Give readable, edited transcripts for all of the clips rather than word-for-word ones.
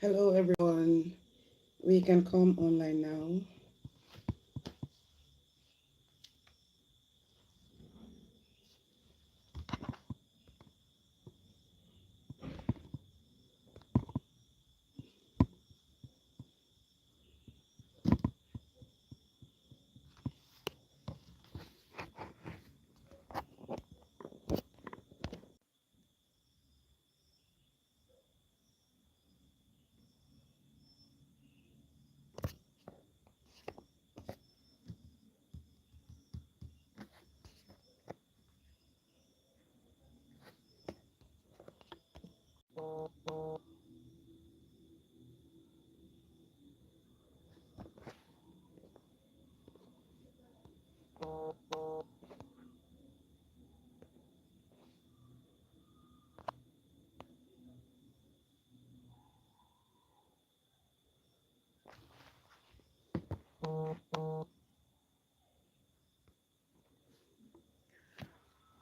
Hello, everyone. We can come online now.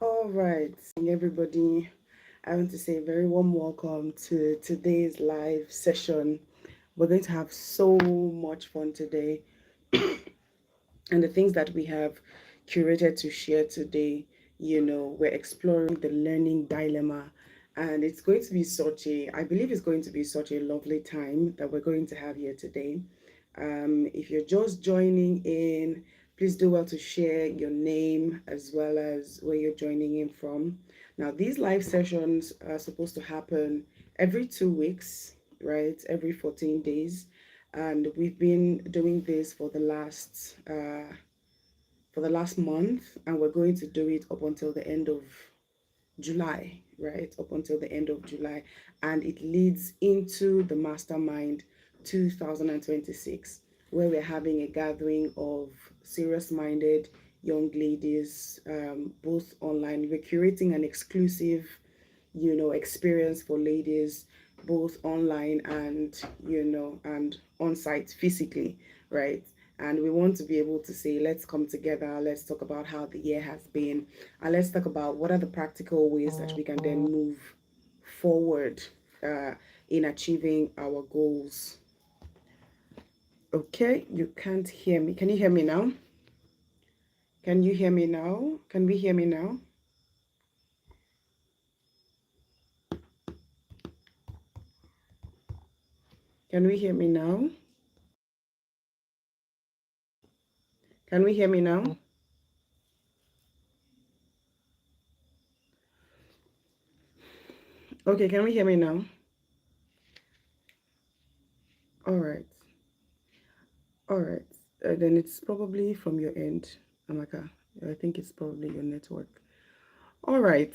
All right, everybody. I want to say a very warm welcome to today's live session. We're going to have so much fun today, and the things that we have curated to share today, we're exploring the learning dilemma, and it's going to be I believe it's going to be such a lovely time that we're going to have here today. If you're just joining in, please do well to share your name as well as where you're joining in from. Now, these live sessions are supposed to happen every 2 weeks, right? Every 14 days. And we've been doing this for the last month, and we're going to do it up until the end of July, right? Up until the end of July. And it leads into the Mastermind 2026, where we're having a gathering of serious minded young ladies, both online. We're curating an exclusive, experience for ladies, both online and, and on site physically, right? And we want to be able to say, let's come together, let's talk about how the year has been, and let's talk about what are the practical ways that we can then move forward uh, in achieving our goals. Okay, you can't hear me. Can you hear me now? Can you hear me now? Can we hear me now? Can we hear me now? Can we hear me now? Okay, can we hear me now? All right. All right. Then it's probably from your end, Amaka. I think it's probably your network. All right.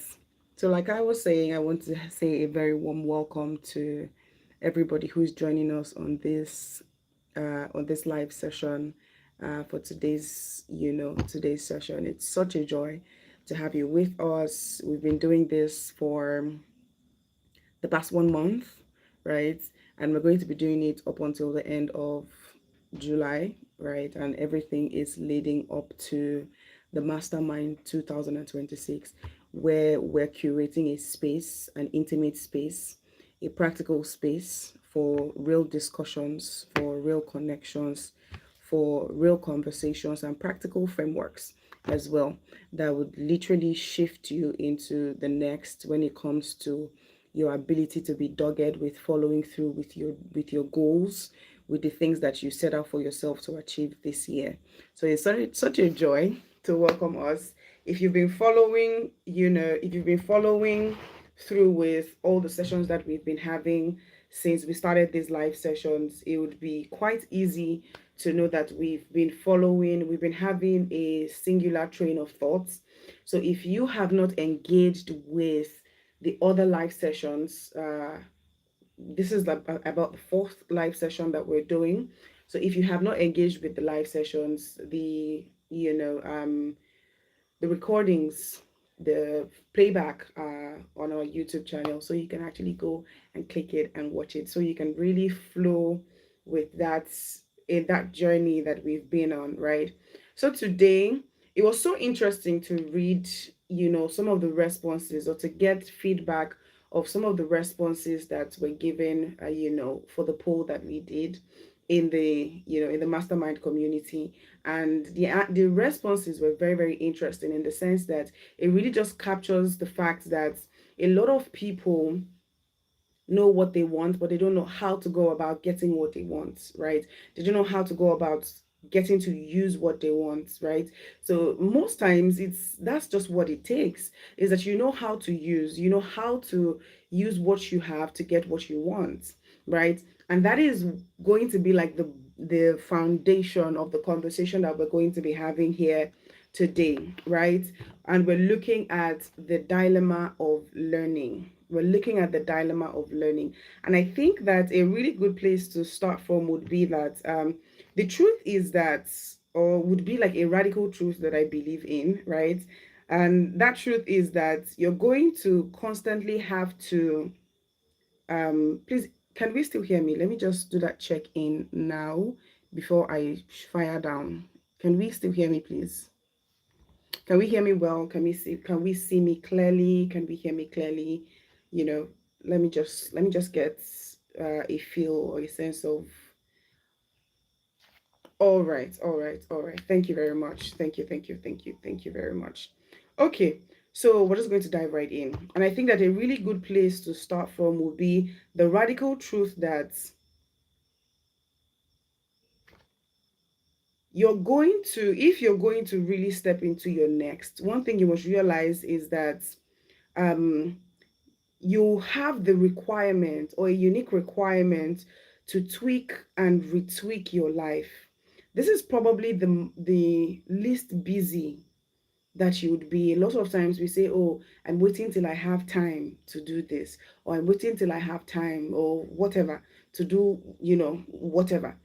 So, like I was saying, I want to say a very warm welcome to everybody who's joining us on this live session for today's session. It's such a joy to have you with us. We've been doing this for the past 1 month, right? And we're going to be doing it up until the end of July, right? And everything is leading up to the Mastermind 2026, where we're curating a space, an intimate space, a practical space for real discussions, for real connections, for real conversations, and practical frameworks as well that would literally shift you into the next when it comes to your ability to be dogged with following through with your goals, with the things that you set out for yourself to achieve this year. So it's such a joy to welcome us. If you've been following, if you've been following through with all the sessions that we've been having since we started these live sessions, it would be quite easy to know that we've been having a singular train of thoughts. So if you have not engaged with the other live sessions, this is about the fourth live session that we're doing. So if you have not engaged with the live sessions, the recordings, the playback on our YouTube channel, so you can actually go and click it and watch it, so you can really flow with that in that journey that we've been on, right? So today it was so interesting to read, some of the responses or to get feedback of some of the responses that were given, for the poll that we did in the in the mastermind community. And the responses were very, very interesting, in the sense that it really just captures the fact that a lot of people know what they want, but they don't know how to go about getting what they want, right? They don't know how to go about getting to use what they want, right? So most times that's just what it takes, is that you know how to use, how to use what you have to get what you want, right? And that is going to be like the foundation of the conversation that we're going to be having here today, right? And we're looking at the dilemma of learning. We're looking at the dilemma of learning. And I think that a really good place to start from would be that the truth is that, or would be like a radical truth that I believe in, right? And that truth is that you're going to constantly have to, please, can we still hear me? Let me just do that check in now before I fire down. Can we still hear me, please? Can we hear me well? Can we see me clearly? Can we hear me clearly? You know, let me just get a feel or a sense of, all right, all right, all right. Thank you very much. Thank you very much. Okay, so we're just going to dive right in. And I think that a really good place to start from would be the radical truth that if you're going to really step into your next, one thing you must realize is that um you have the requirement, or a unique requirement, to tweak and retweak your life. This is probably the least busy that you would be. A lot of times we say, oh, I'm waiting till I have time to do this, or I'm waiting till I have time, or whatever, to do, whatever.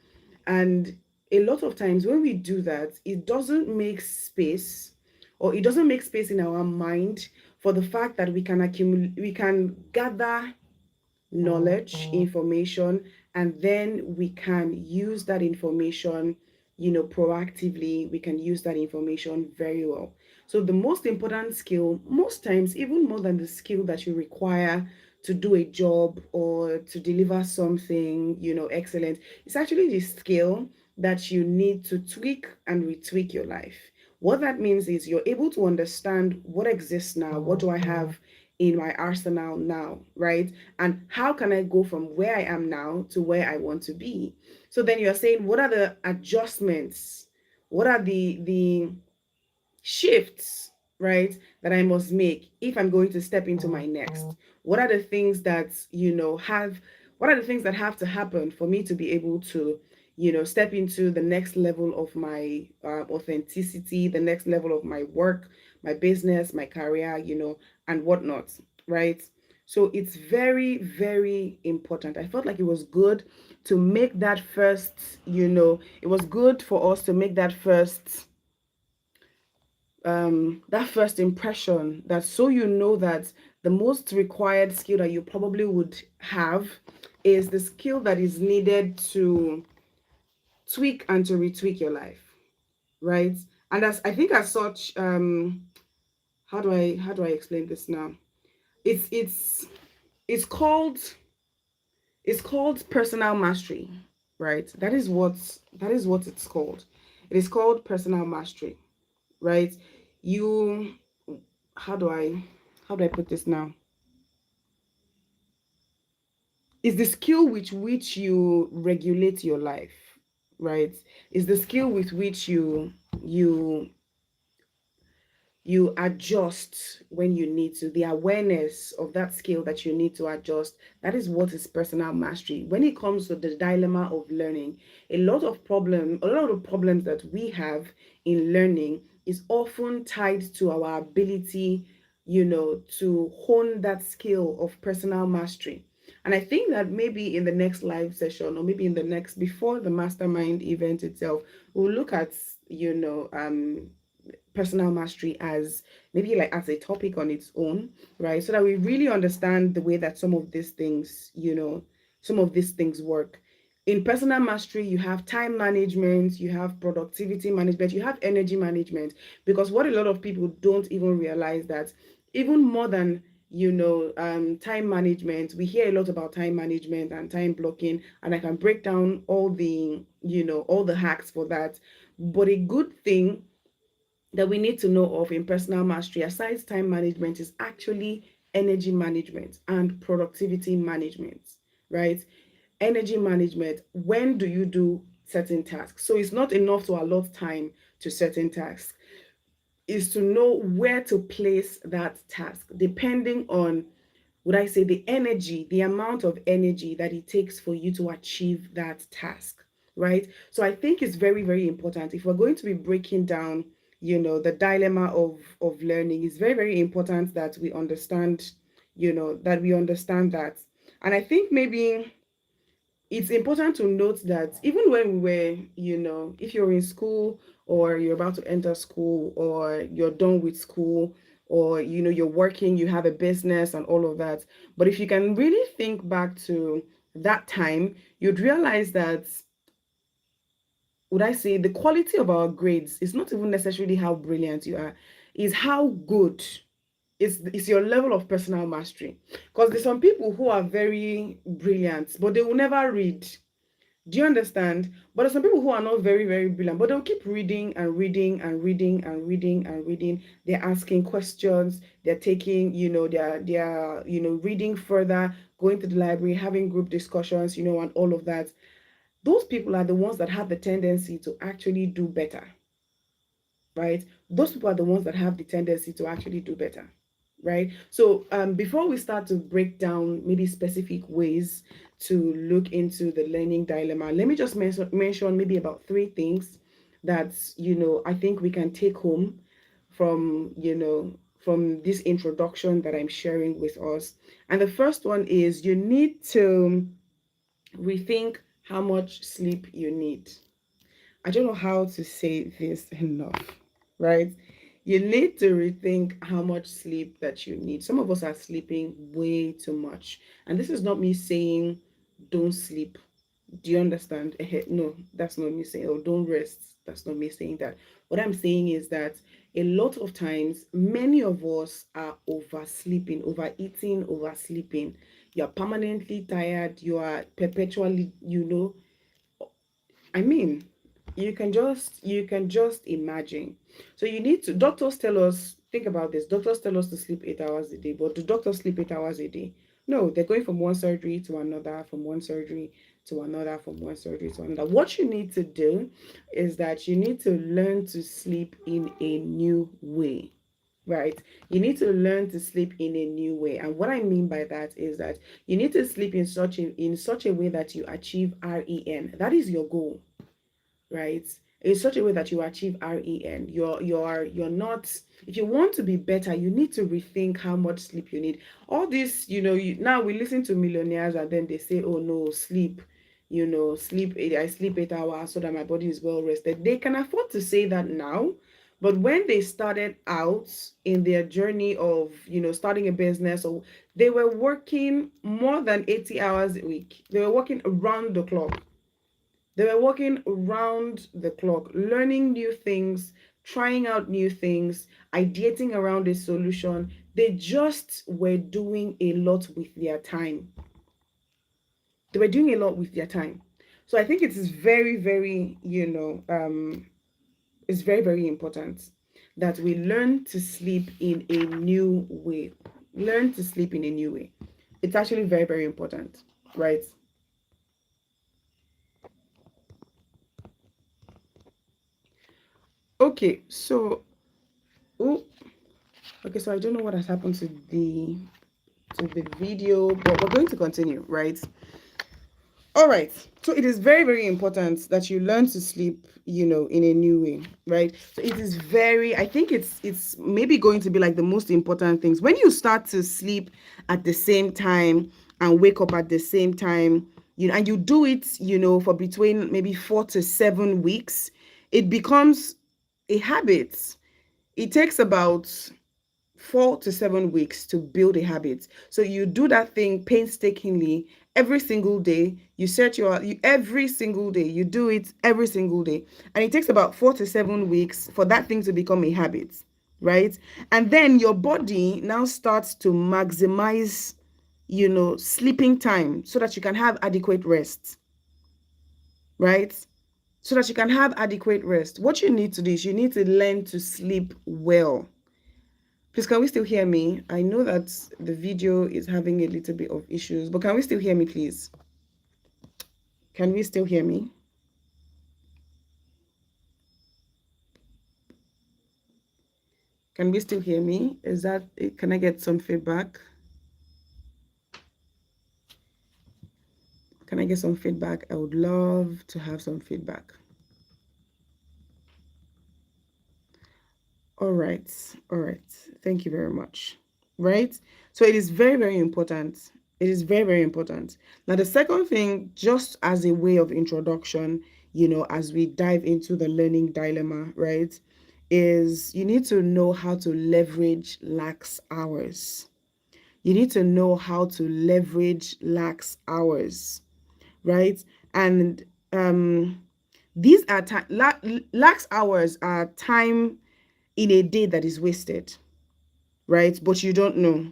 And a lot of times when we do that, it doesn't make space, or it doesn't make space in our mind for the fact that we can gather knowledge, information, and then we can use that information, proactively. We can use that information very well. So the most important skill, most times, even more than the skill that you require to do a job or to deliver something, excellent, it's actually the skill that you need to tweak and retweak your life. What that means is you're able to understand what exists now, what do I have in my arsenal now, right? And how can I go from where I am now to where I want to be? So then you're saying, what are the adjustments? What are the shifts, right, that I must make if I'm going to step into my next? What are the things that, what are the things that have to happen for me to be able to, step into the next level of my authenticity, the next level of my work, my business, my career, and whatnot, right? So it's very, very important. I felt like it was good to make that first, it was good for us to make that first impression, that so that the most required skill that you probably would have is the skill that is needed to tweak and to retweak your life, right? And as I think, as such, how do I explain this now? It's called it's called personal mastery, right? That is what it's called. It is called personal mastery, right? You how do I put this now? It's the skill with which you regulate your life, right? It's the skill with which you adjust when you need to. The awareness of that skill that you need to adjust, that is what is personal mastery. When it comes to the dilemma of learning, a lot of problems that we have in learning is often tied to our ability, to hone that skill of personal mastery. And I think that maybe in the next live session, or maybe in the next, before the mastermind event itself, we'll look at, personal mastery as maybe like as a topic on its own, right? So that we really understand the way that some of these things work. In personal mastery, you have time management, you have productivity management, you have energy management. Because what a lot of people don't even realize, that even more than time management. We hear a lot about time management and time blocking, and I can break down all the hacks for that. But a good thing that we need to know of in personal mastery, aside time management, is actually energy management and productivity management, right? Energy management. When do you do certain tasks? So it's not enough to allot time to certain tasks, is to know where to place that task depending on, would I say, the energy, the amount of energy that it takes for you to achieve that task, right? So I think it's very, very important. If we're going to be breaking down, the dilemma of learning, it's very, very important that we understand, that. And I think maybe it's important to note that even when we were, if you're in school, or you're about to enter school, or you're done with school, or you're working, you have a business and all of that. But if you can really think back to that time, you'd realize that, would I say, the quality of our grades is not even necessarily how brilliant you are, is how good is your level of personal mastery. Because there's some people who are very brilliant, but they will never read. Do you understand? But there's some people who are not very, very brilliant, but they'll keep reading and reading and reading and reading and reading. They're asking questions. They're taking, they're reading further, going to the library, having group discussions, and all of that. Those people are the ones that have the tendency to actually do better, right? Those people are the ones that have the tendency to actually do better, right? So before we start to break down maybe specific ways to look into the learning dilemma, let me just mention maybe about three things that I think we can take home from from this introduction that I'm sharing with us. And the first one is, you need to rethink how much sleep you need. I don't know how to say this enough, right? You need to rethink how much sleep that you need. Some of us are sleeping way too much. And this is not me saying don't sleep. Do you understand? No, that's not me saying, oh, don't rest. That's not me saying that. What I'm saying is that a lot of times, many of us are oversleeping, overeating, oversleeping. You're permanently tired. You are perpetually, I mean, you can just imagine. So you need to, doctors tell us, think about this. Doctors tell us to sleep 8 hours a day, but do doctors sleep 8 hours a day? No, they're going from one surgery to another, from one surgery to another, from one surgery to another. What you need to do is that you need to learn to sleep in a new way. Right. You need to learn to sleep in a new way. And what I mean by that is that you need to sleep in such a way that you achieve REM. That is your goal, right? In such a way that you achieve REM. You're not, if you want to be better, you need to rethink how much sleep you need. All this, now we listen to millionaires and then they say, oh no, sleep. I sleep 8 hours so that my body is well rested. They can afford to say that now. But when they started out in their journey of, starting a business, or they were working more than 80 hours a week. They were working around the clock. They were working around the clock, learning new things, trying out new things, ideating around a solution. They just were doing a lot with their time. They were doing a lot with their time. So I think it is very, very, it's very, very important that we learn to sleep in a new way. Learn to sleep in a new way. It's actually very, very important, right? Okay, so, oh, okay, so I don't know what has happened to the video, but we're going to continue, right? All right. So it is very, very important that you learn to sleep, in a new way, right? So it is very, I think it's maybe going to be like the most important things. When you start to sleep at the same time and wake up at the same time, and you do it, for between maybe 4 to 7 weeks, it becomes a habit. It takes about 4 to 7 weeks to build a habit. So you do that thing painstakingly every single day. Every single day. You do it every single day. And it takes about 4 to 7 weeks for that thing to become a habit. right? And then your body now starts to maximize, sleeping time so that you can have adequate rest, right? So that you can have adequate rest. What you need to do is you need to learn to sleep well. Please, can we still hear me? I know that the video is having a little bit of issues, but can we still hear me, please? Can we still hear me? Can we still hear me? Is that it? Can I get some feedback? Can I get some feedback? I would love to have some feedback. All right. All right. Thank you very much. Right? So it is very, very important. It is very, very important. Now, the second thing, just as a way of introduction, as we dive into the learning dilemma, right, is you need to know how to leverage lax hours. You need to know how to leverage lax hours, right? And these are lax hours are time in a day that is wasted, right? But you don't know.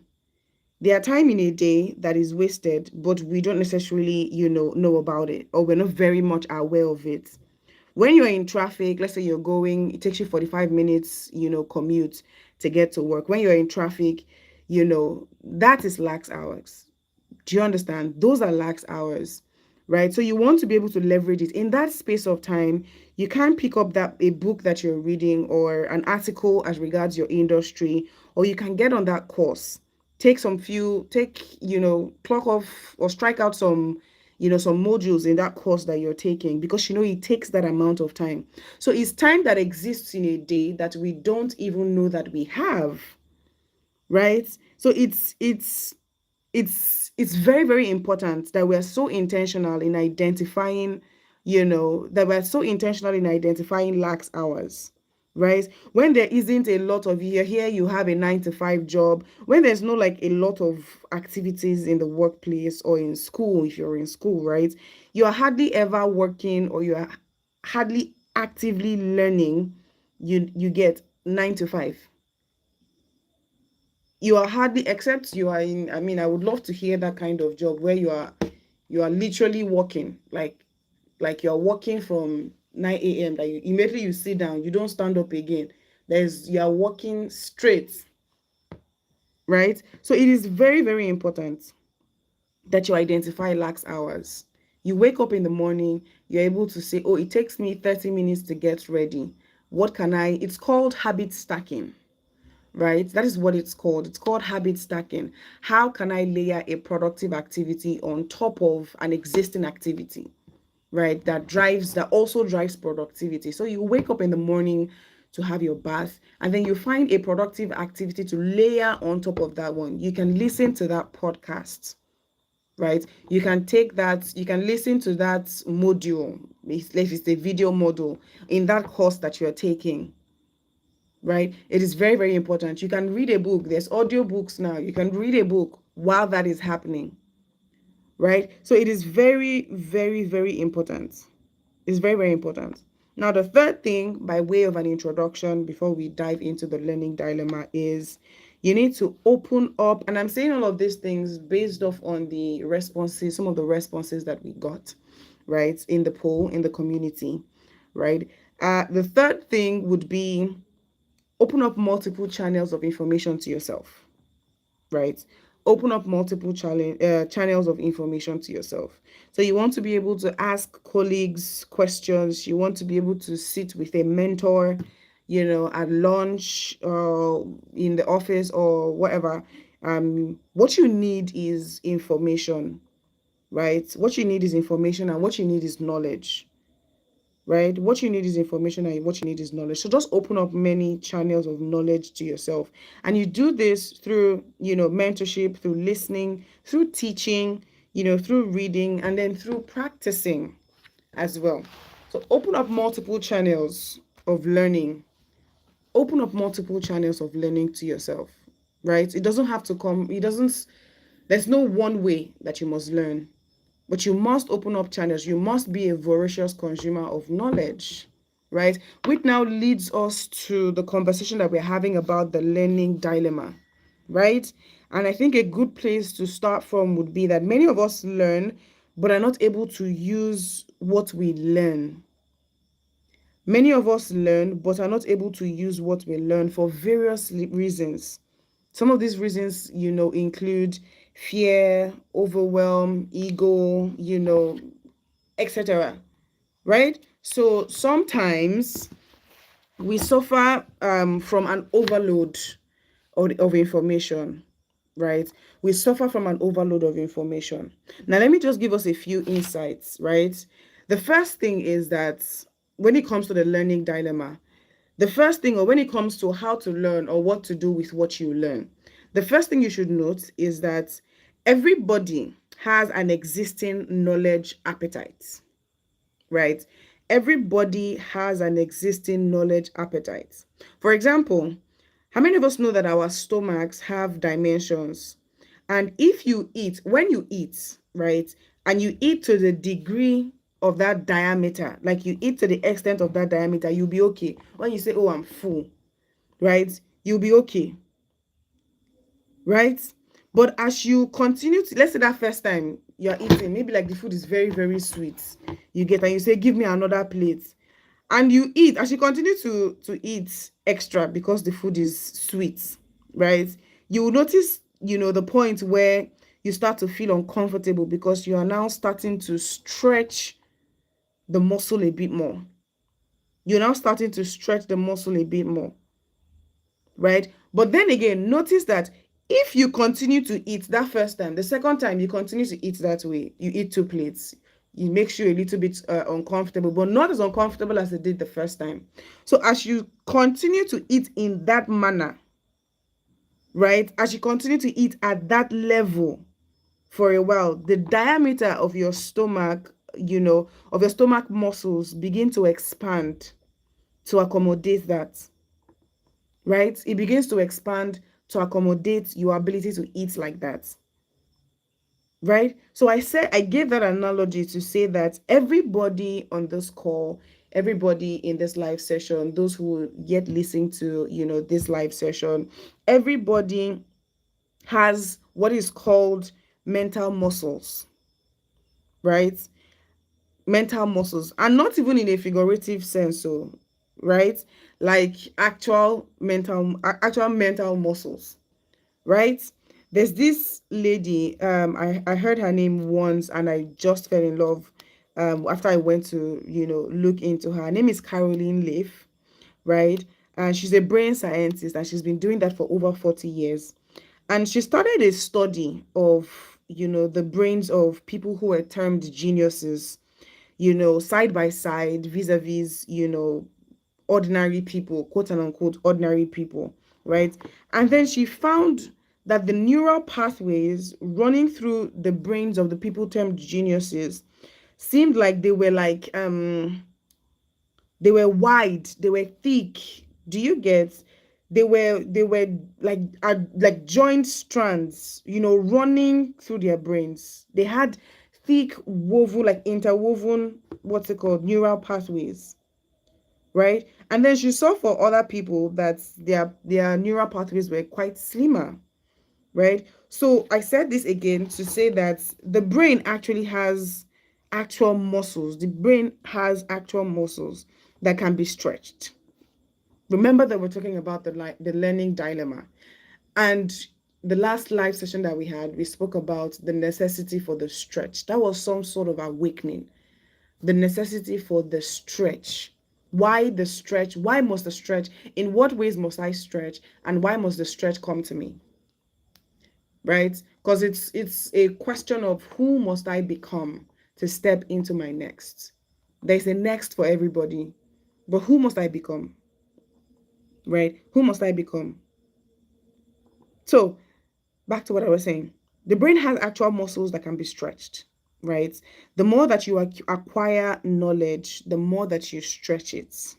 There are time in a day that is wasted, but we don't necessarily, know about it, or we're not very much aware of it. When you're in traffic, let's say you're going, it takes you 45 minutes, commute to get to work. When you're in traffic, that is lax hours. Do you understand? Those are lax hours, right? So you want to be able to leverage it in that space of time. You can pick up that a book that you're reading or an article as regards your industry, or you can get on that course. Clock off or strike out some modules in that course that you're taking, because it takes that amount of time. So it's time that exists in a day that we don't even know that we have, right? So it's very, very important that we're so intentional in identifying, lax hours, right? When there isn't a lot of, you're here, you have a 9 to 5 job, when there's no like a lot of activities in the workplace or in school, if you're in school, right? You are hardly ever working, or you are hardly actively learning. You get 9 to 5. You are hardly, except you are in, I would love to hear that kind of job where you are literally working, like you're working from 9 a.m. that you immediately you sit down, you don't stand up again. You are working straight, right? So it is very, very important that you identify lax hours. You wake up in the morning, you're able to say, oh, it takes me 30 minutes to get ready. It's called habit stacking, right? That is what it's called. It's called habit stacking. How can I layer a productive activity on top of an existing activity, right? That also drives productivity. So you wake up in the morning to have your bath, and then you find a productive activity to layer on top of that one. You can listen to that podcast, right? You can listen to that module, if it's a video module in that course that you're taking, right? It is very, very important. You can read a book. There's audio books now. You can read a book while that is happening, right? So it is very, very, very important. It's very, very important. Now, the third thing, by way of an introduction, before we dive into the learning dilemma, is you need to open up. And I'm saying all of these things based off on the responses, some of the responses that we got, right, in the poll, in the community, right? The third thing would be open up multiple channels of information to yourself, right? Open up multiple channels of information to yourself. So you want to be able to ask colleagues questions. You want to be able to sit with a mentor, at lunch or in the office or whatever. What you need is information, right? What you need is information, and what you need is knowledge, right? What you need is information, and what you need is knowledge. So just open up many channels of knowledge to yourself. And you do this through, mentorship, through listening, through teaching, through reading, and then through practicing as well. So open up multiple channels of learning. Open up multiple channels of learning to yourself, right? There's no one way that you must learn, but you must open up channels. You must be a voracious consumer of knowledge, right? Which now leads us to the conversation that we're having about the learning dilemma, right? And I think a good place to start from would be that many of us learn but are not able to use what we learn. Many of us learn but are not able to use what we learn for various reasons. Some of these reasons, include fear, overwhelm, ego, etc. Right? So sometimes we suffer from an overload of information, right? We suffer from an overload of information. Now, let me just give us a few insights, right? The first thing is that when it comes to the learning dilemma, the first thing, or when it comes to how to learn or what to do with what you learn, the first thing you should note is that everybody has an existing knowledge appetite, right? Everybody has an existing knowledge appetite. For example, how many of us know that our stomachs have dimensions? And if you eat, when you eat, right, and you eat to the degree of that diameter, like you eat to the extent of that diameter, you'll be okay. When you say, oh, I'm full, right, you'll be okay, right? But as you continue to, let's say that first time you're eating, maybe like the food is very, very sweet. You get and you say, give me another plate. And you eat, as you continue to eat extra because the food is sweet, right? You will notice, the point where you start to feel uncomfortable because you are now starting to stretch the muscle a bit more. You're now starting to stretch the muscle a bit more, right? But then again, notice that if you continue to eat that first time, the second time you continue to eat that way, you eat two plates, it makes you a little bit uncomfortable, but not as uncomfortable as it did the first time. So as you continue to eat in that manner, right? As you continue to eat at that level for a while, the diameter of your stomach, of your stomach muscles begin to expand to accommodate that, right? It begins to expand to accommodate your ability to eat like that, right? So I gave that analogy to say that everybody on this call, everybody in this live session, those who yet listen to, this live session, everybody has what is called mental muscles, right? Mental muscles, and not even in a figurative sense, so right, like actual mental muscles, right? There's this lady, I heard her name once and I just fell in love after I went to, look into her. Her name is Caroline Leaf, right? And she's a brain scientist and she's been doing that for over 40 years. And she started a study of, the brains of people who were termed geniuses, side by side, vis-a-vis, ordinary people, quote and unquote, ordinary people, right? And then she found that the neural pathways running through the brains of the people termed geniuses seemed like they were wide, they were thick. Do you get? They were like joint strands, running through their brains. They had thick woven, like interwoven, what's it called, neural pathways, right? And then she saw for other people that their neural pathways were quite slimmer, right? So I said this again to say that the brain actually has actual muscles. The brain has actual muscles that can be stretched. Remember that we're talking about the learning dilemma. And the last live session that we had, we spoke about the necessity for the stretch. That was some sort of awakening. The necessity for the stretch. Why the stretch? Why must the stretch? In what ways must I stretch? And why must the stretch come to me? Right? Because it's a question of who must I become to step into my next. There's a next for everybody. But who must I become? Right? Who must I become? So back to what I was saying. The brain has actual muscles that can be stretched, right? The more that you acquire knowledge, the more that you stretch it,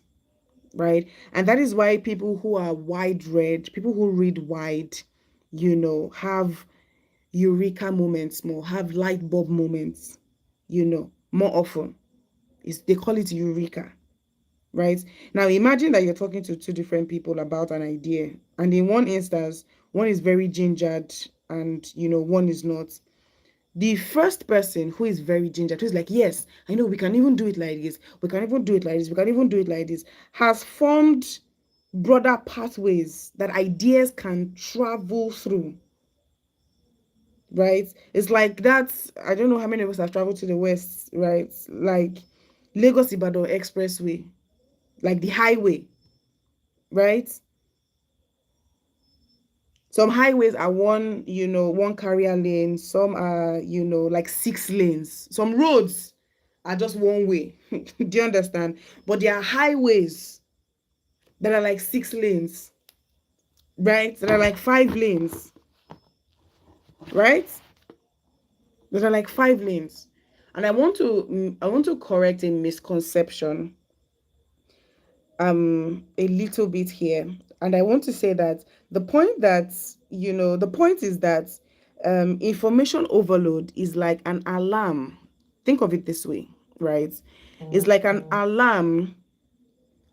right? And that is why people who are wide read, people who read wide, have eureka moments more, have light bulb moments, more often. They call it eureka, right? Now imagine that you're talking to two different people about an idea, and in one instance, one is very gingered and one is not. The first person who is very gingered, who's like, yes, I know we can even do it like this, we can even do it like this, we can even do it like this, has formed broader pathways that ideas can travel through, right? It's like that's, I don't know how many of us have traveled to the west, right? Like Lagos Ibadan Expressway, like the highway, right? Some highways are one carrier lane, some are, like 6 lanes. Some roads are just one way. Do you understand? But there are highways that are like 6 lanes, right? That are like 5 lanes, right? That are like 5 lanes. And I want to correct a misconception a little bit here. And I want to say that the point is that information overload is like an alarm. Think of it this way, right? It's like an alarm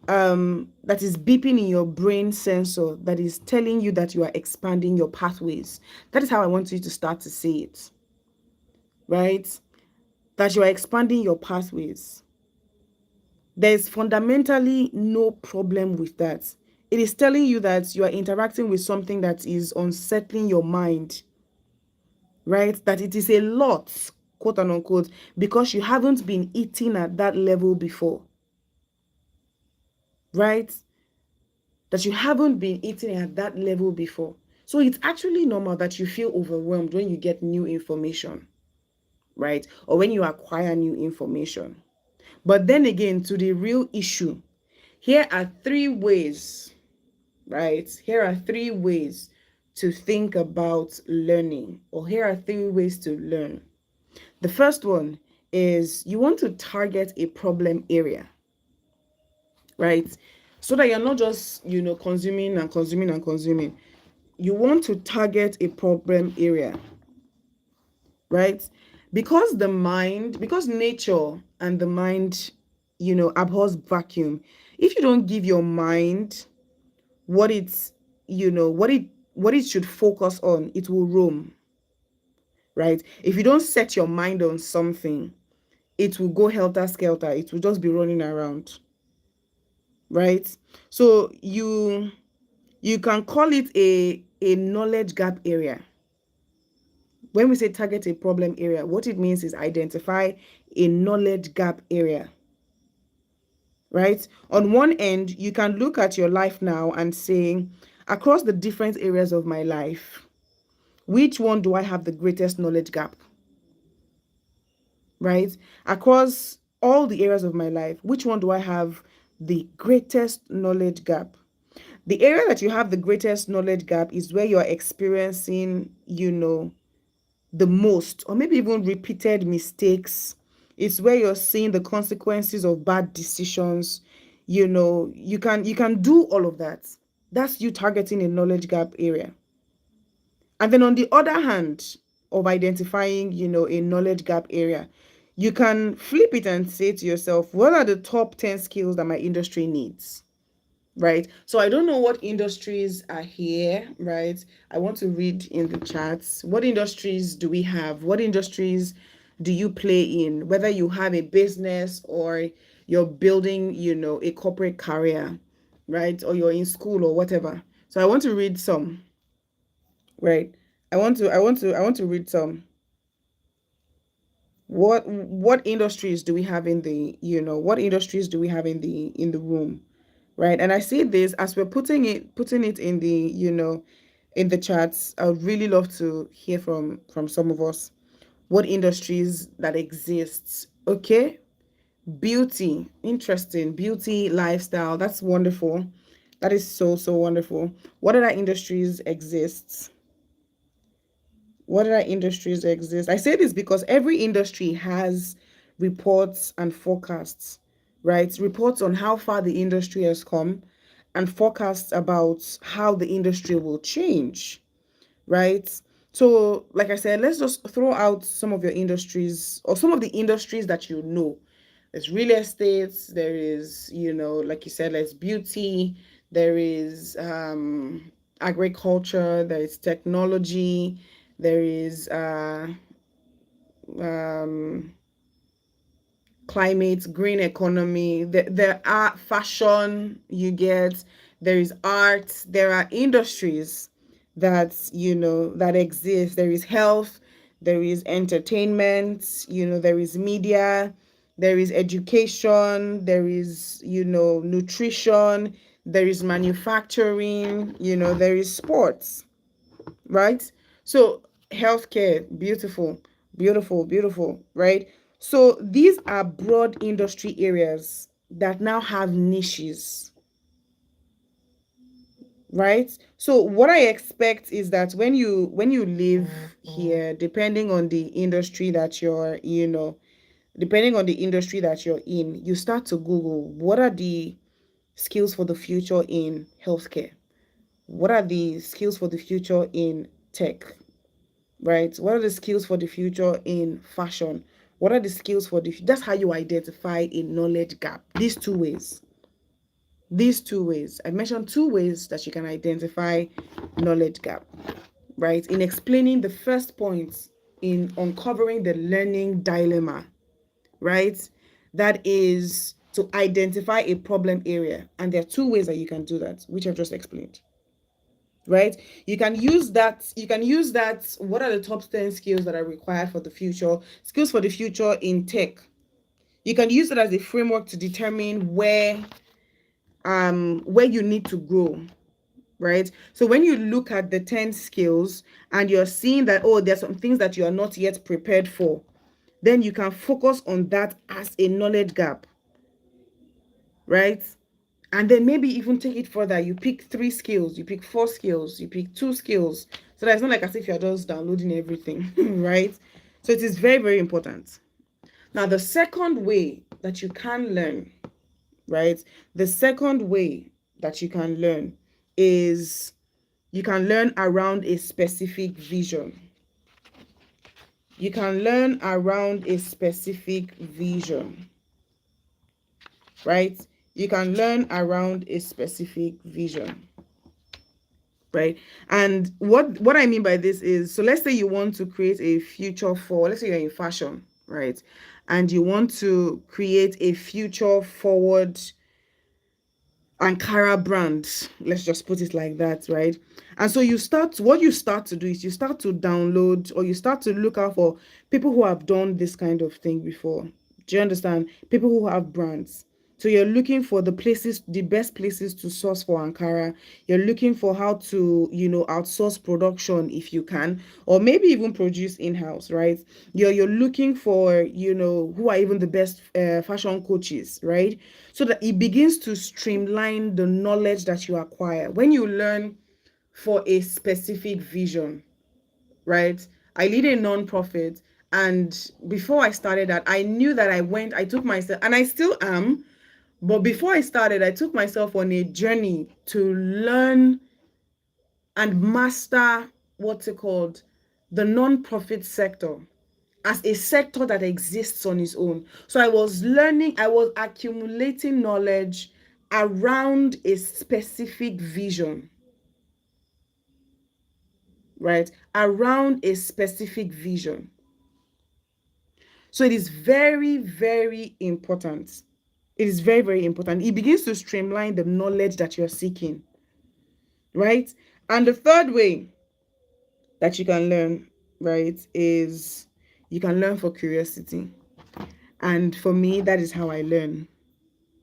that is beeping in your brain sensor that is telling you that you are expanding your pathways. That is how I want you to start to see it, right? That you are expanding your pathways. There's fundamentally no problem with that. It is telling you that you are interacting with something that is unsettling your mind, right? That it is a lot, quote and unquote, because you haven't been eating at that level before, right? That you haven't been eating at that level before. So it's actually normal that you feel overwhelmed when you get new information, right? Or when you acquire new information. But then again, to the real issue, here are 3 ways, right? Here are 3 ways to think about learning, or here are 3 ways to learn. The first one is you want to target a problem area, right? So that you're not just, consuming and consuming and consuming. You want to target a problem area, right? Because nature and the mind, abhors vacuum. If you don't give your mind what it's, what it should focus on, it will roam, right? If you don't set your mind on something, it will go helter skelter. It will just be running around, right? So you can call it a knowledge gap area. When we say target a problem area, what it means is identify a knowledge gap area, right? On one end, you can look at your life now and say, across the different areas of my life, which one do I have the greatest knowledge gap, right? Across all the areas of my life, which one do I have the greatest knowledge gap? The area that you have the greatest knowledge gap is where you're experiencing, the most, or maybe even repeated mistakes. It's where you're seeing the consequences of bad decisions. You can do all of that. That's you targeting a knowledge gap area. And then on the other hand of identifying, a knowledge gap area, you can flip it and say to yourself, what are the top 10 skills that my industry needs? Right. So I don't know what industries are here, right? I want to read in the chats. What industries do we have? What industries do you play in? Whether you have a business or you're building, a corporate career, right? Or you're in school or whatever. So I want to read some, right? I want to read some. What industries do we have in the, what industries do we have in the room? Right. And I see this as we're putting it in the, in the chats. I would really love to hear from some of us what industries that exists. Okay. Beauty, interesting. Beauty, lifestyle, that's wonderful. That is so, so wonderful. What other industries exist? What other industries exist? I say this because every industry has reports and forecasts, right? Reports on how far the industry has come and forecasts about how the industry will change, right? So, like I said, let's just throw out some of your industries or some of the industries that There's real estate, there is, like you said, there's beauty, there is agriculture, there is technology, there is um, climate, green economy, there are fashion, you get, there is art, there are industries that, that exist. There is health, there is entertainment, there is media, there is education, there is, nutrition, there is manufacturing, there is sports, right? So healthcare, beautiful, beautiful, beautiful, right? So these are broad industry areas that now have niches, right? So what I expect is that when you live here, depending on the industry that you're, depending on the industry that you're in, you start to Google what are the skills for the future in healthcare? What are the skills for the future in tech? Right? What are the skills for the future in fashion? What are the skills for the that's how you identify a knowledge gap. These two ways. These two ways. I mentioned two ways that you can identify knowledge gap, right? In explaining the first point, in uncovering the learning dilemma, right? That is to identify a problem area. And there are two ways that you can do that, which I've just explained, right? You can use that what are the top 10 skills that are required for the future, skills for the future in tech. You can use it as a framework to determine where you need to grow, right? So when you look at the 10 skills and you're seeing that, oh, there's some things that you are not yet prepared for, then you can focus on that as a knowledge gap, right? And then maybe even take it further. You pick 3 skills, you pick 4 skills, you pick 2 skills. So that's not like as if you're just downloading everything, right? So it is very, very important. Now, the second way that you can learn, right? The second way that you can learn is you can learn around a specific vision. You can learn around a specific vision, right? You can learn around a specific vision, right? And what I mean by this is, so let's say you want to create a future for, let's say you're in fashion, right? And you want to create a future forward Ankara brand, let's just put it like that, right? And so what you start to do is you start to download or you start to look out for people who have done this kind of thing before. Do you understand? People who have brands. So you're looking for the best places to source for Ankara. You're looking for how to, outsource production if you can, or maybe even produce in-house, right? You're looking for, who are even the best fashion coaches, right? So that it begins to streamline the knowledge that you acquire when you learn for a specific vision, right? I lead a non-profit, and before I started that, I knew that I took myself, and I still am, but before I started, I took myself on a journey to learn and master what's it called, the non-profit sector as a sector that exists on its own. So I was accumulating knowledge around a specific vision, right? Around a specific vision. So it is very, very important. It is very, very important. It begins to streamline the knowledge that you're seeking, right? And the third way that you can learn, right, is you can learn for curiosity. And for me, that is how I learn,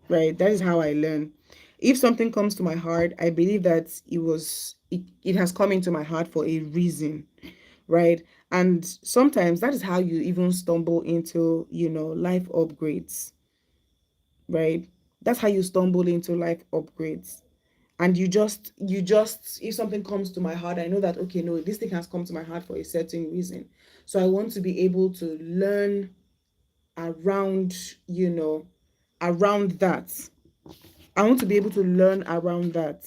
right? That is how I learn. If something comes to my heart, I believe that it has come into my heart for a reason, right? And sometimes that is how you even stumble into, life upgrades, right? That's how you stumble into life upgrades. And you just if something comes to my heart, I know that, okay, no, this thing has come to my heart for a certain reason. So I want to be able to learn around, around that. I want to be able to learn around that.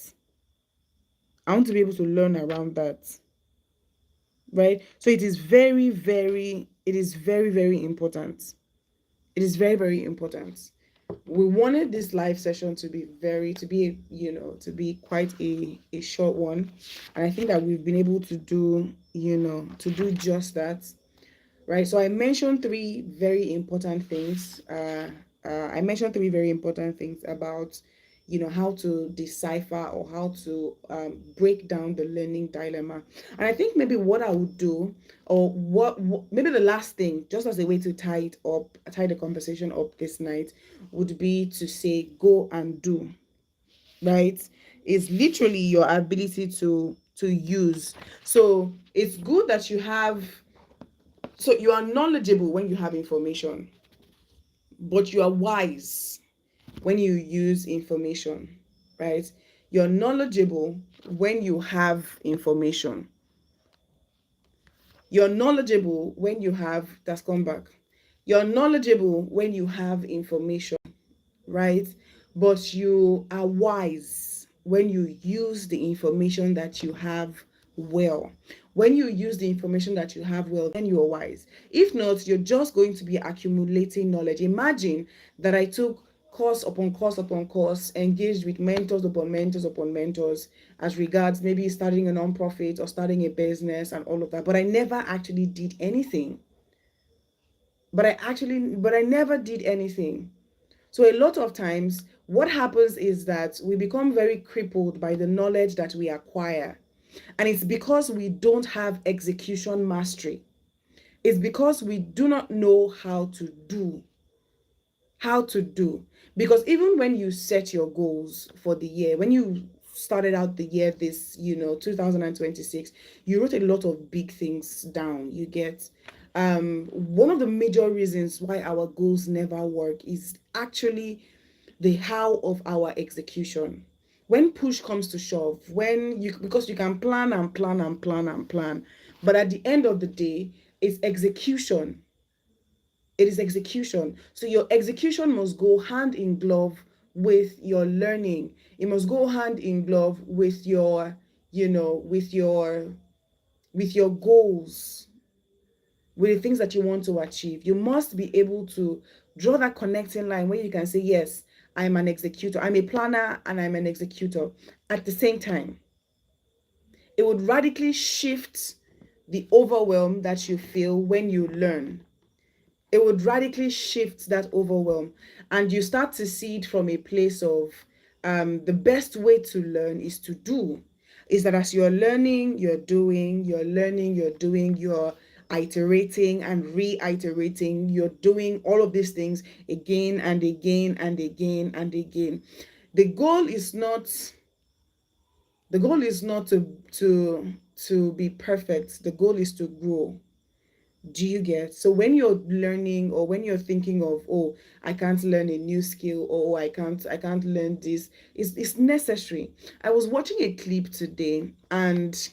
I want to be able to learn around that. Right? So it is very, very important. It is very, very important. We wanted this live session to be to be quite a short one. And I think that we've been able to do, to do just that. Right. So I mentioned three very important things. I mentioned three very important things about, how to decipher or how to break down the learning dilemma. And I think maybe what I would do, or what maybe the last thing, just as a way to tie the conversation up this night, would be to say, go and do. Right? Is literally your ability to use. So it's good that you have, so you are knowledgeable when you have information, but you are wise when you use information, right? You're knowledgeable when you have information. You're knowledgeable when you have, that's come back. You're knowledgeable when you have information, right? But you are wise when you use the information that you have well. When you use the information that you have well, then you are wise. If not, you're just going to be accumulating knowledge. Imagine that I took course upon course upon course, engaged with mentors upon mentors upon mentors, as regards maybe starting a non-profit or starting a business and all of that, but I never actually did anything. But I never did anything. So a lot of times, what happens is that we become very crippled by the knowledge that we acquire. And it's because we don't have execution mastery. It's because we do not know how to do. How to do. Because even when you set your goals for the year, when you started out the year, this, 2026, you wrote a lot of big things down. You get, one of the major reasons why our goals never work is actually the how of our execution. When push comes to shove, because you can plan and plan and plan and plan, but at the end of the day, it's execution. It is execution. So your execution must go hand in glove with your learning. It must go hand in glove with your, with your goals, with the things that you want to achieve. You must be able to draw that connecting line where you can say, yes, I'm an executor. I'm a planner and I'm an executor at the same time. It would radically shift the overwhelm that you feel when you learn. It would radically shift that overwhelm, and you start to see it from a place of, the best way to learn is to do. Is that as you're learning, you're doing, you're learning, you're doing, you're iterating and reiterating, you're doing all of these things again and again and again and again. The goal is not to be perfect. The goal is to grow. Do you get? So when you're learning, or when you're thinking of, oh, I can't learn a new skill, or oh, I can't learn this, it's necessary. I was watching a clip today, and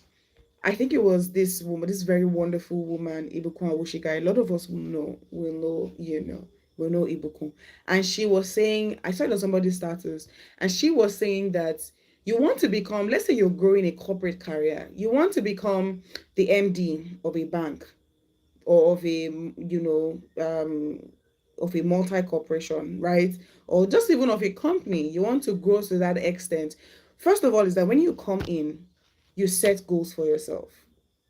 I think it was this woman, this very wonderful woman, Ibukun Awushika. A lot of us will know Ibukun. And she was saying, I saw it on somebody's status, and she was saying that you want to become, let's say you're growing a corporate career, you want to become the MD of a bank, or of a multi corporation, right? Or just even of a company. You want to grow to that extent. First of all, is that when you come in, you set goals for yourself,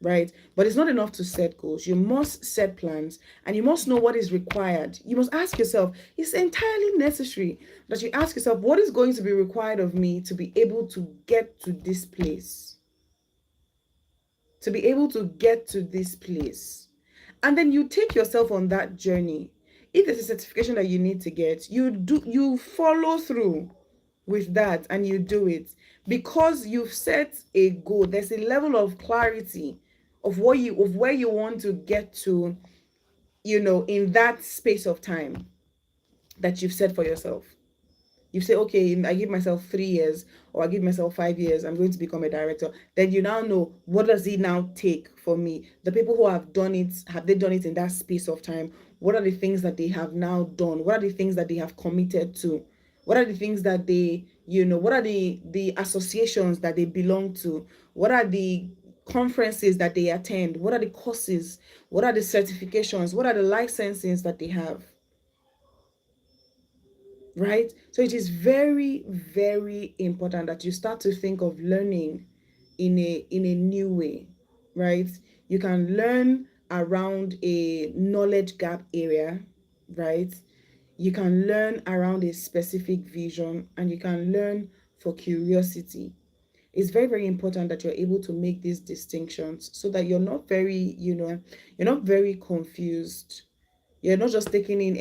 right? But it's not enough to set goals. You must set plans, and you must know what is required. You must ask yourself, it's entirely necessary that you ask yourself, what is going to be required of me to be able to get to this place? To be able to get to this place. And then you take yourself on that journey. If there's a certification that you need to get, you follow through with that, and you do it because you've set a goal. There's a level of clarity of where you want to get to, in that space of time that you've set for yourself. You say, okay, I give myself 3 years, or I give myself 5 years, I'm going to become a director. Then you now know, what does it now take for me? The people who have done it, have they done it in that space of time? What are the things that they have now done? What are the things that they have committed to? What are the things that they, what are the associations that they belong to? What are the conferences that they attend? What are the courses? What are the certifications? What are the licenses that they have? right? So it is very, very important that you start to think of learning in a new way, right? You can learn around a knowledge gap area, right? You can learn around a specific vision, and you can learn for curiosity. It's very, very important that you're able to make these distinctions so that you're not very, you're not very confused. You're not just taking in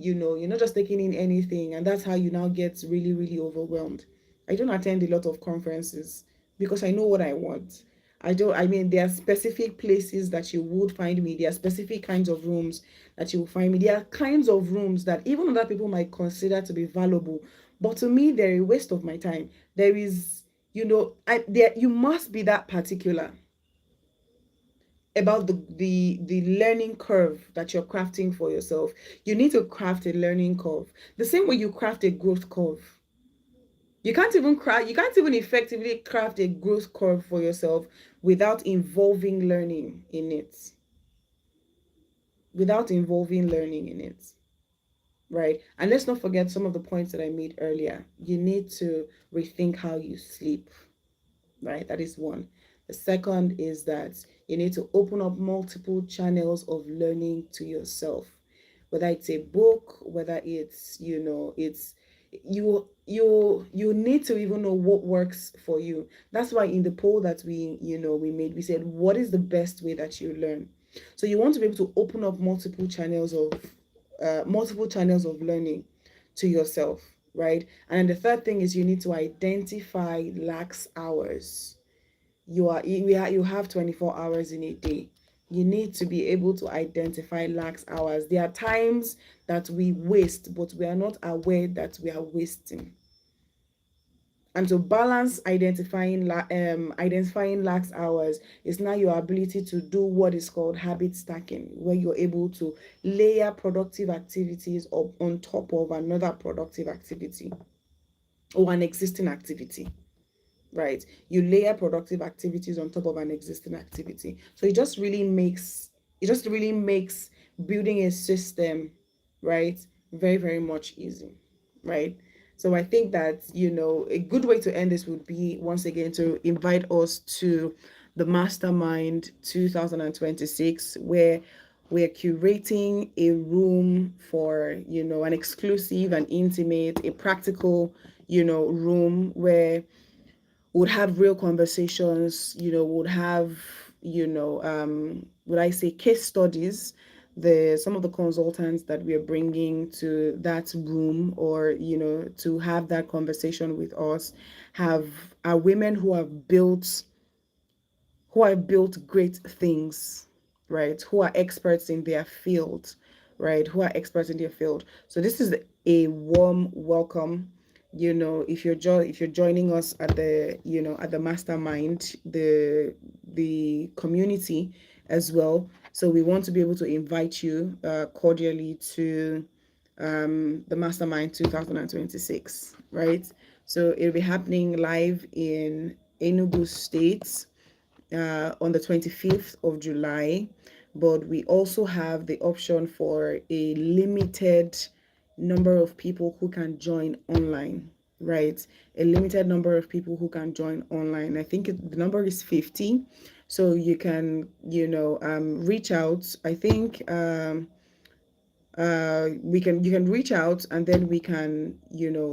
you're not just taking in anything, and that's how you now get really, really overwhelmed. I don't attend a lot of conferences because I know what I want. I mean, there are specific places that you would find me. There are specific kinds of rooms that you will find me. There are kinds of rooms that even other people might consider to be valuable, but to me, they're a waste of my time. There is, you must be that particular about the learning curve that you're crafting for yourself. You need to craft a learning curve the same way you craft a growth curve. You can't even effectively craft a growth curve for yourself without involving learning in it. Without involving learning in it, right? And let's not forget some of the points that I made earlier. You need to rethink how you sleep, right? That is one. The second is that you need to open up multiple channels of learning to yourself, whether it's a book, whether it's, it's you need to even know what works for you. That's why in the poll that we made, we said, what is the best way that you learn? So you want to be able to open up multiple channels of learning to yourself, right? And the third thing is you need to identify lax hours. You have 24 hours in a day. You need to be able to identify lax hours. There are times that we waste, but we are not aware that we are wasting. And to balance identifying lax hours is now your ability to do what is called habit stacking, where you're able to layer productive activities up on top of another productive activity or an existing activity, right? You layer productive activities on top of an existing activity. So it just really makes building a system, right, very, very much easy, right? So I think that, a good way to end this would be once again to invite us to the Mastermind 2026, where we're curating a room for, an exclusive and intimate, a practical, room where would have real conversations, would have, would I say, case studies. Some of the consultants that we are bringing to that room, or to have that conversation with us, have are women who have built great things, right? Who are experts in their field, right? Who are experts in their field. So this is a warm welcome. If you're joining us at the mastermind, the community as well. So we want to be able to invite you cordially to the Mastermind 2026, right? So it'll be happening live in Enugu State on the 25th of July, but we also have the option for a limited number of people who can join online, right? A limited number of people who can join online. I think the number is 50. So you can, reach out. I think you can reach out, and then we can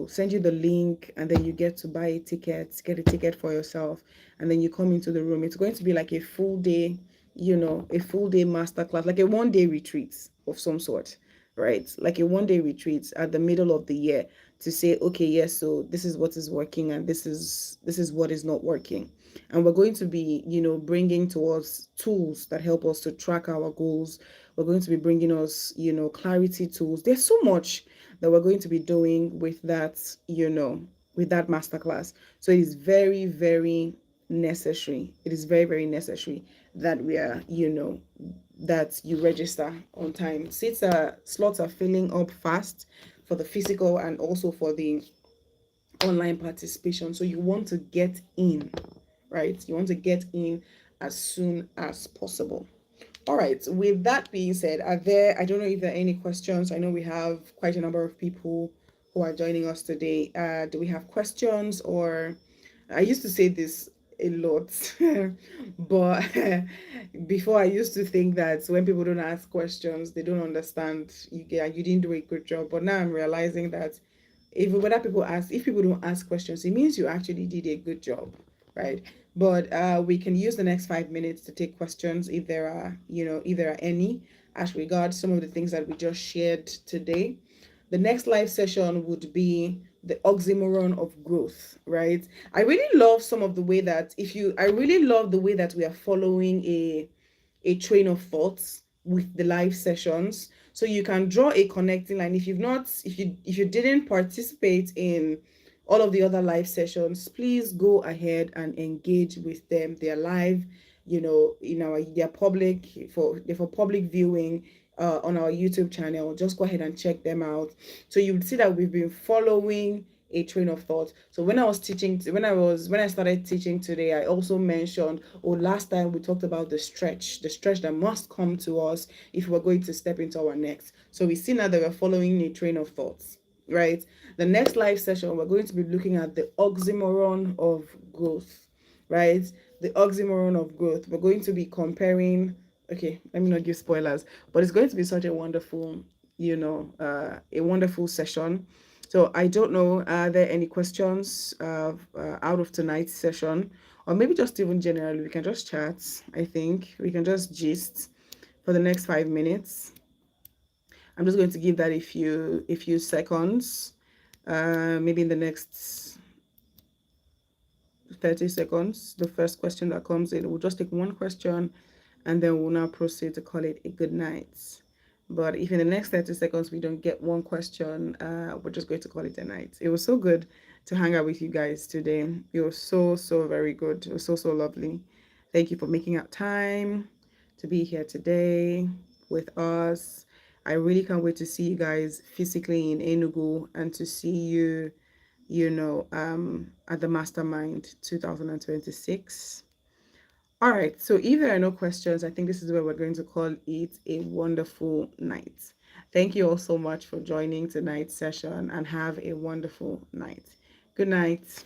send you the link, and then you get a ticket for yourself, and then you come into the room. It's going to be like a full day masterclass, like a 1 day retreat of some sort, right? Like a 1 day retreat at the middle of the year, to say, okay, yes, so this is what is working, and this is what is not working. And we're going to be bringing to us tools that help us to track our goals. We're going to be bringing us clarity tools. There's so much that we're going to be doing with that masterclass. So it is very, very necessary. It is very, very necessary that that you register on time. Slots are filling up fast for the physical and also for the online participation. So you want to get in, right? You want to get in as soon as possible. All right. With that being said, I don't know if there are any questions. I know we have quite a number of people who are joining us today. Do we have questions? Or I used to say this a lot, but before I used to think that when people don't ask questions, they don't understand. You didn't do a good job. But now I'm realizing that if people don't ask questions, it means you actually did a good job, right? But we can use the next 5 minutes to take questions if there are, if there are any, as regards some of the things that we just shared today. The next live session would be the oxymoron of growth, right? I really love the way that we are following a train of thoughts with the live sessions, so you can draw a connecting line. If you didn't participate in all of the other live sessions, please go ahead and engage with them. They're live, they're public, for public viewing, on our YouTube channel. Just go ahead and check them out. So you would see that we've been following a train of thought. So when I started teaching today, I also mentioned, last time we talked about the stretch that must come to us if we're going to step into our next. So we see now that we're following a train of thoughts, right? The next live session, we're going to be looking at the oxymoron of growth, right? The oxymoron of growth. We're going to be comparing. Okay, let me not give spoilers, but it's going to be such a wonderful, a wonderful session. So I don't know, are there any questions out of tonight's session? Or maybe just even generally, we can just chat. I think we can just gist for the next 5 minutes. I'm just going to give that a few seconds. Maybe in the next 30 seconds, the first question that comes in, we'll just take one question and then we'll now proceed to call it a good night. But if in the next 30 seconds we don't get one question, we're just going to call it a night. It was so good to hang out with you guys today. It was so, so very good. It was so, so lovely. Thank you for making out time to be here today with us. I really can't wait to see you guys physically in Enugu and to see you, at the Mastermind 2026. All right, so if there are no questions, I think this is where we're going to call it a wonderful night. Thank you all so much for joining tonight's session and have a wonderful night. Good night.